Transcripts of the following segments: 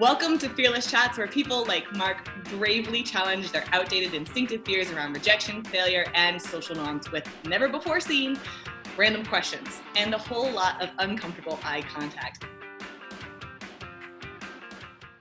Welcome to Fearless Chats, where people like Mark bravely challenge their outdated instinctive fears around rejection, failure, and social norms with never before seen random questions and a whole lot of uncomfortable eye contact.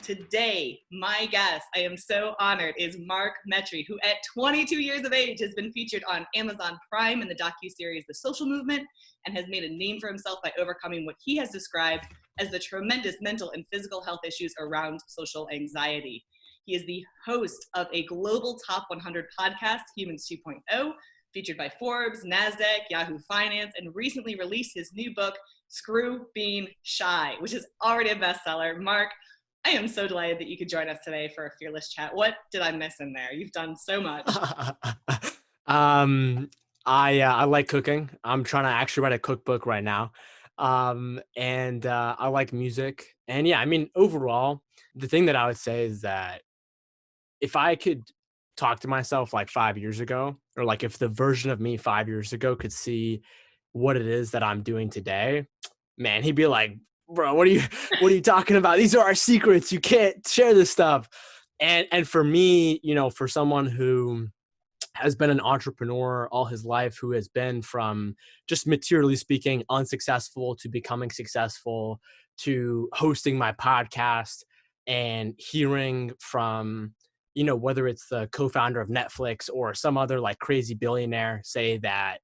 Today, my guest, I am so honored, is Mark Metry, who at 22 years of age has been featured on Amazon Prime in the docuseries The Social Movement and has made a name for himself by overcoming what he has described as the tremendous mental and physical health issues around social anxiety. He is the host of a global top 100 podcast, Humans 2.0, featured by Forbes, NASDAQ, Yahoo Finance, and recently released his new book, Screw Being Shy, which is already a bestseller. Mark, I am so delighted that you could join us today for a Fearless Chat. What did I miss in there? You've done so much. I like cooking. I'm trying to actually write a cookbook right now. I like music. And yeah, I mean, overall, the thing that I would say is that if I could talk to myself like 5 years ago, or like if the version of me 5 years ago could see what it is that I'm doing today, man, he'd be like, bro, what are you talking about? These are our secrets. You can't share this stuff. And for me, for someone who has been an entrepreneur all his life, who has been from just materially speaking unsuccessful to becoming successful to hosting my podcast and hearing from, whether it's the co-founder of Netflix or some other like crazy billionaire say that,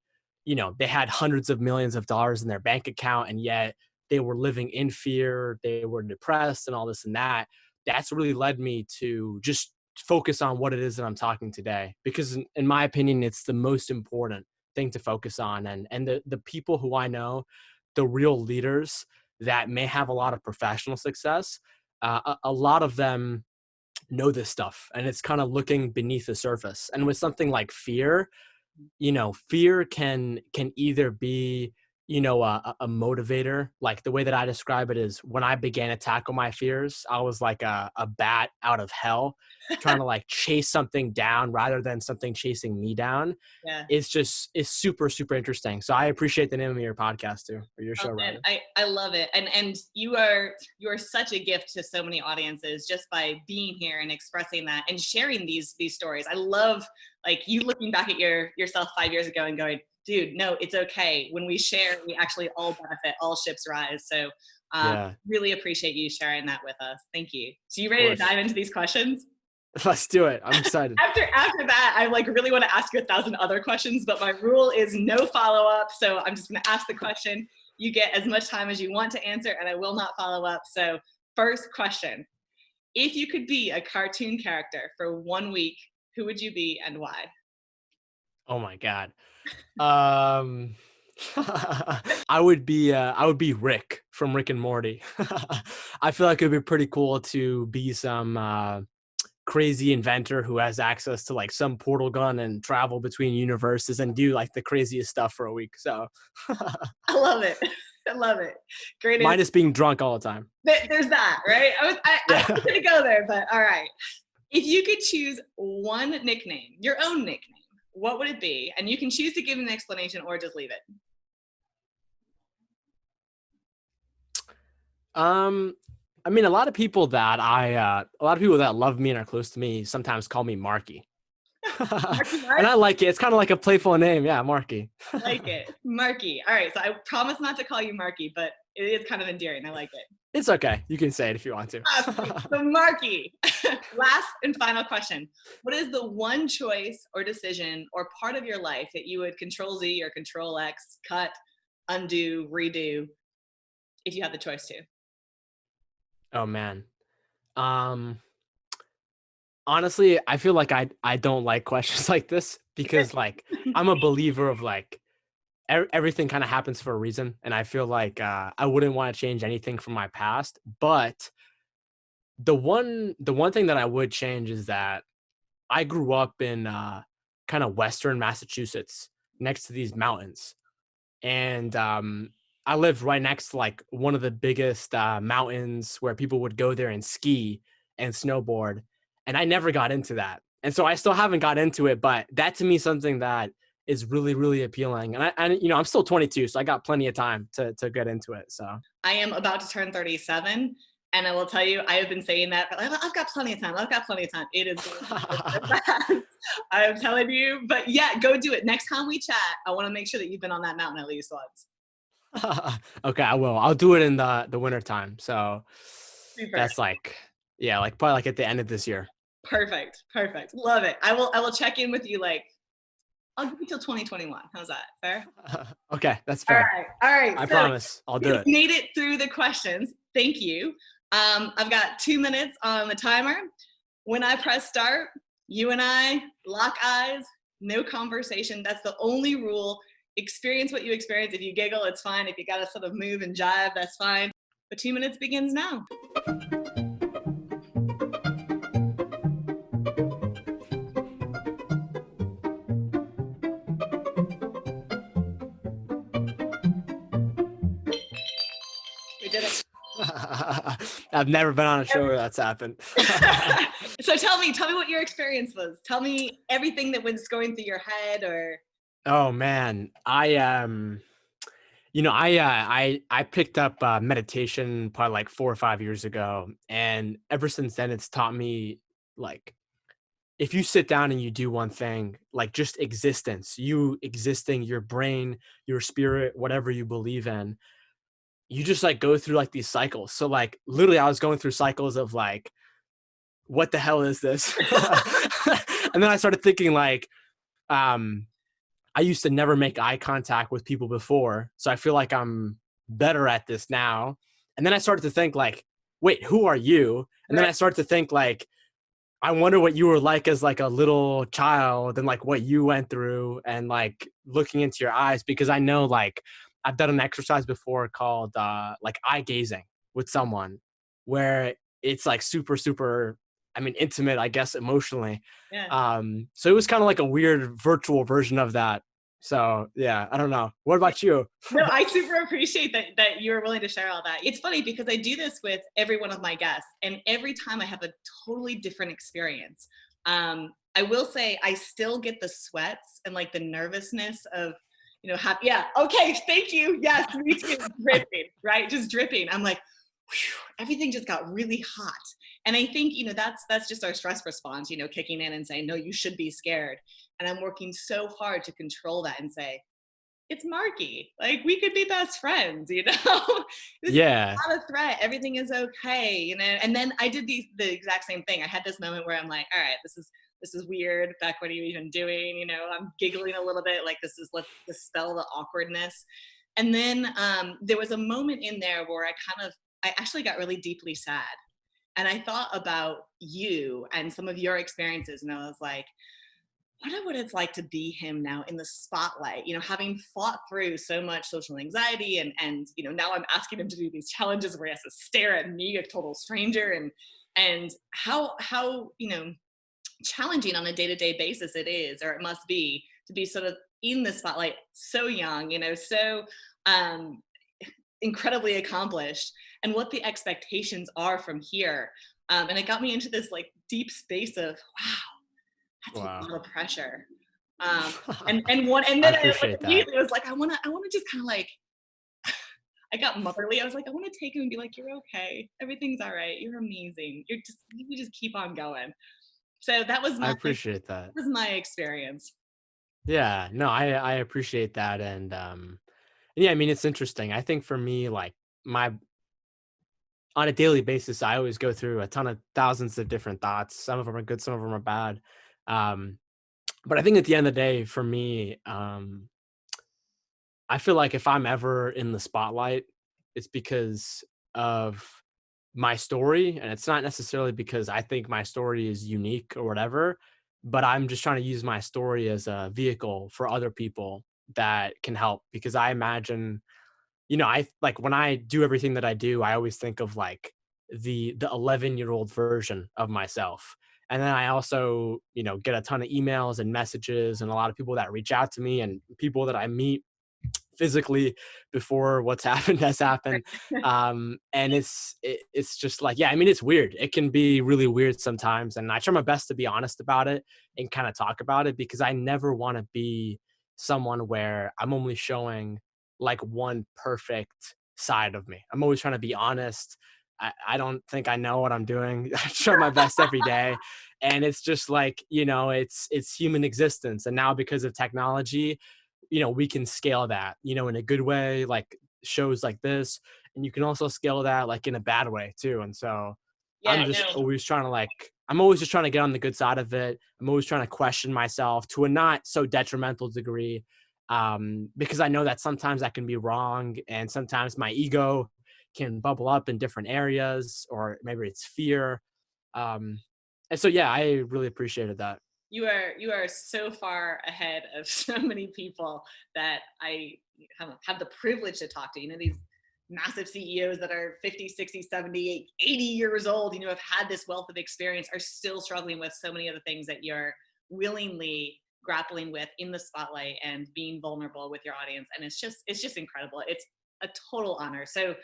they had hundreds of millions of dollars in their bank account and yet they were living in fear, they were depressed and all this and that. That's really led me to just focus on what it is that I'm talking today, because in my opinion, it's the most important thing to focus on. And the people who I know, the real leaders that may have a lot of professional success, a lot of them know this stuff, and it's kind of looking beneath the surface. And with something like fear, fear can either be, a motivator. Like the way that I describe it is when I began to tackle my fears, I was like a bat out of hell trying to like chase something down rather than something chasing me down. Yeah. It's super, super interesting. So I appreciate the name of your podcast too, or your show. Man, I love it. And you are such a gift to so many audiences just by being here and expressing that and sharing these stories. I love like you looking back at yourself 5 years ago and going, dude, no, it's okay. When we share, we actually all benefit, all ships rise. So really appreciate you sharing that with us. Thank you. So you ready to dive into these questions? Let's do it. I'm excited. After that, I like really want to ask you 1,000 other questions, but my rule is no follow-up. So I'm just going to ask the question. You get as much time as you want to answer, and I will not follow up. So first question, if you could be a cartoon character for 1 week, who would you be and why? Oh my God. I would be Rick from Rick and Morty. I feel like it'd be pretty cool to be some crazy inventor who has access to like some portal gun and travel between universes and do like the craziest stuff for a week. So I love it. I love it. Great. Minus being drunk all the time. There's that, right? I was going to go there, but all right. If you could choose one nickname, your own nickname, what would it be? And you can choose to give an explanation or just leave it. I mean, a lot of people that love me and are close to me sometimes call me Marky. And I like it. It's kind of like a playful name. Yeah, Marky. I like it. Marky. All right. So I promise not to call you Marky, but it is kind of endearing. I like it. It's okay. You can say it if you want to. So Marky, last and final question. What is the one choice or decision or part of your life that you would Control-Z or Control-X, cut, undo, redo, if you had the choice to? Oh, man. Honestly, I feel like I don't like questions like this because like I'm a believer of like everything kind of happens for a reason. And I feel like I wouldn't want to change anything from my past. But the one thing that I would change is that I grew up in kind of Western Massachusetts next to these mountains. And I lived right next to like one of the biggest mountains where people would go there and ski and snowboard. And I never got into that. And so I still haven't got into it, but that to me is something that is really, really appealing. And I'm still 22, so I got plenty of time to get into it. So I am about to turn 37. And I will tell you, I have been saying that, but I've got plenty of time. I've got plenty of time. It is going so fast. I'm telling you. But yeah, go do it. Next time we chat, I want to make sure that you've been on that mountain at least once. Okay, I will. I'll do it in the winter time. So Super. that's like, yeah, like probably like at the end of this year. Perfect. Perfect. Love it. I will check in with you like I'll give you till 2021. How's that? Fair? Okay, that's All fair. right. All right. I So promise I'll do you it. made it through the questions. Thank you. I've got 2 minutes on the timer. When I press start, you and I lock eyes, no conversation. That's the only rule. Experience what you experience. If you giggle, it's fine. If you got to sort of move and jive, that's fine. But 2 minutes begins now. We did it. I've never been on a show where that's happened. So tell me what your experience was. Tell me everything that was going through your head or Oh man, I picked up meditation probably like 4 or 5 years ago, and ever since then, it's taught me like if you sit down and you do one thing, like just existence, you existing, your brain, your spirit, whatever you believe in, you just like go through like these cycles. So like literally, I was going through cycles of like, what the hell is this? And then I started thinking like, um, I used to never make eye contact with people before, so I feel like I'm better at this now. And then I started to think like, wait, who are you? And then right. I started to think like, I wonder what you were like as like a little child and like what you went through and like looking into your eyes, because I know like I've done an exercise before called like eye gazing with someone where it's like super I mean intimate, I guess, emotionally. Yeah. So it was kind of like a weird virtual version of that. So yeah, I don't know. What about you? No, I super appreciate that you were willing to share all that. It's funny because I do this with every one of my guests, and every time I have a totally different experience. I will say I still get the sweats and like the nervousness of, yeah, okay, thank you. Yes, me too. Dripping, right? Just dripping. I'm like, whew, everything just got really hot. And I think, that's just our stress response, kicking in and saying, no, you should be scared. And I'm working so hard to control that and say, it's Marky. Like we could be best friends. This is Yeah, not a threat. Everything is okay. And then I did the exact same thing. I had this moment where I'm like, all right, this is weird. Beck, what are you even doing? I'm giggling a little bit, like let's dispel the awkwardness. And then there was a moment in there where I actually got really deeply sad. And I thought about you and some of your experiences, and I was like, wonder what it's like to be him now in the spotlight, having fought through so much social anxiety and now I'm asking him to do these challenges where he has to stare at me, a total stranger, and how challenging on a day-to-day basis it is, or it must be, to be sort of in the spotlight so young, so um incredibly accomplished, and what the expectations are from here. And it got me into this like deep space of wow, that's a wow. lot of pressure. And I then I like appreciate that. immediately was like, I wanna just kind of like I got motherly. I was like, I want to take him and be like, you're okay. Everything's all right. You're amazing. You just keep on going. So that was I my appreciate that. experience. Yeah, no, I appreciate that, and yeah, I mean it's interesting. I think for me, like my on a daily basis, I always go through a ton of thousands of different thoughts. Some of them are good, some of them are bad. Um, but I think at the end of the day, for me, I feel like if I'm ever in the spotlight, it's because of my story, and it's not necessarily because I think my story is unique or whatever, but I'm just trying to use my story as a vehicle for other people that can help, because I imagine, I like when I do everything that I do, I always think of like the 11-year-old version of myself. And then I also, get a ton of emails and messages and a lot of people that reach out to me and people that I meet physically before what's happened has happened. And it's just like, yeah, I mean, it's weird. It can be really weird sometimes. And I try my best to be honest about it and kind of talk about it, because I never want to be someone where I'm only showing like one perfect side of me. I'm always trying to be honest. I don't think I know what I'm doing. I try my best every day. And it's just like, it's human existence. And now because of technology, we can scale that, in a good way, like shows like this. And you can also scale that like in a bad way too. And so Yeah, no. I'm always just trying to get on the good side of it. I'm always trying to question myself to a not so detrimental degree. Because I know that sometimes I can be wrong, and sometimes my ego can bubble up in different areas, or maybe it's fear. And so, yeah, I really appreciated that. You are so far ahead of so many people that I have the privilege to talk to. These massive CEOs that are 50, 60, 70, 80 years old, have had this wealth of experience, are still struggling with so many of the things that you're willingly grappling with in the spotlight and being vulnerable with your audience. And it's just incredible. It's a total honor. So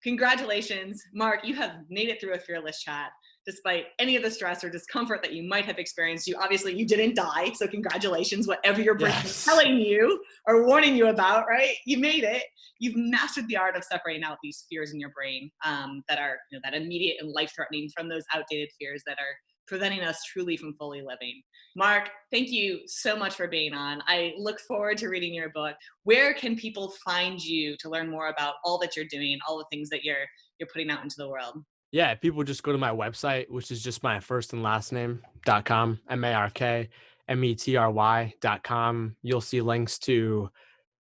congratulations, Mark. You have made it through a fearless chat despite any of the stress or discomfort that you might have experienced. You didn't die, so congratulations. Whatever your brain is telling you or warning you about, right? You made it. You've mastered the art of separating out these fears in your brain that are that immediate and life-threatening from those outdated fears that are preventing us truly from fully living. Mark, thank you so much for being on. I look forward to reading your book. Where can people find you to learn more about all that you're doing, all the things that you're putting out into the world? Yeah, people just go to my website, which is just my first and last name.com, MARKMETRY.com. You'll see links to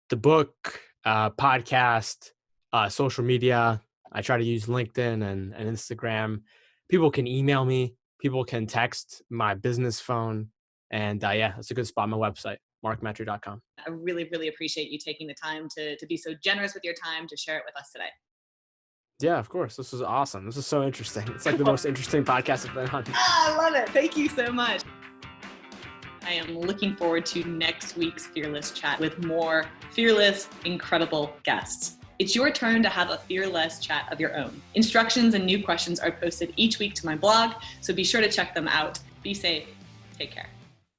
the book, podcast, social media. I try to use LinkedIn and Instagram. People can email me. People can text my business phone. And yeah, that's a good spot on my website, markmetry.com. I really, really appreciate you taking the time to be so generous with your time to share it with us today. Yeah, of course. This was awesome. This is so interesting. It's like the most interesting podcast I've been on. I love it. Thank you so much. I am looking forward to next week's Fearless Chat with more fearless, incredible guests. It's your turn to have a fearless chat of your own. Instructions and new questions are posted each week to my blog, so be sure to check them out. Be safe. Take care.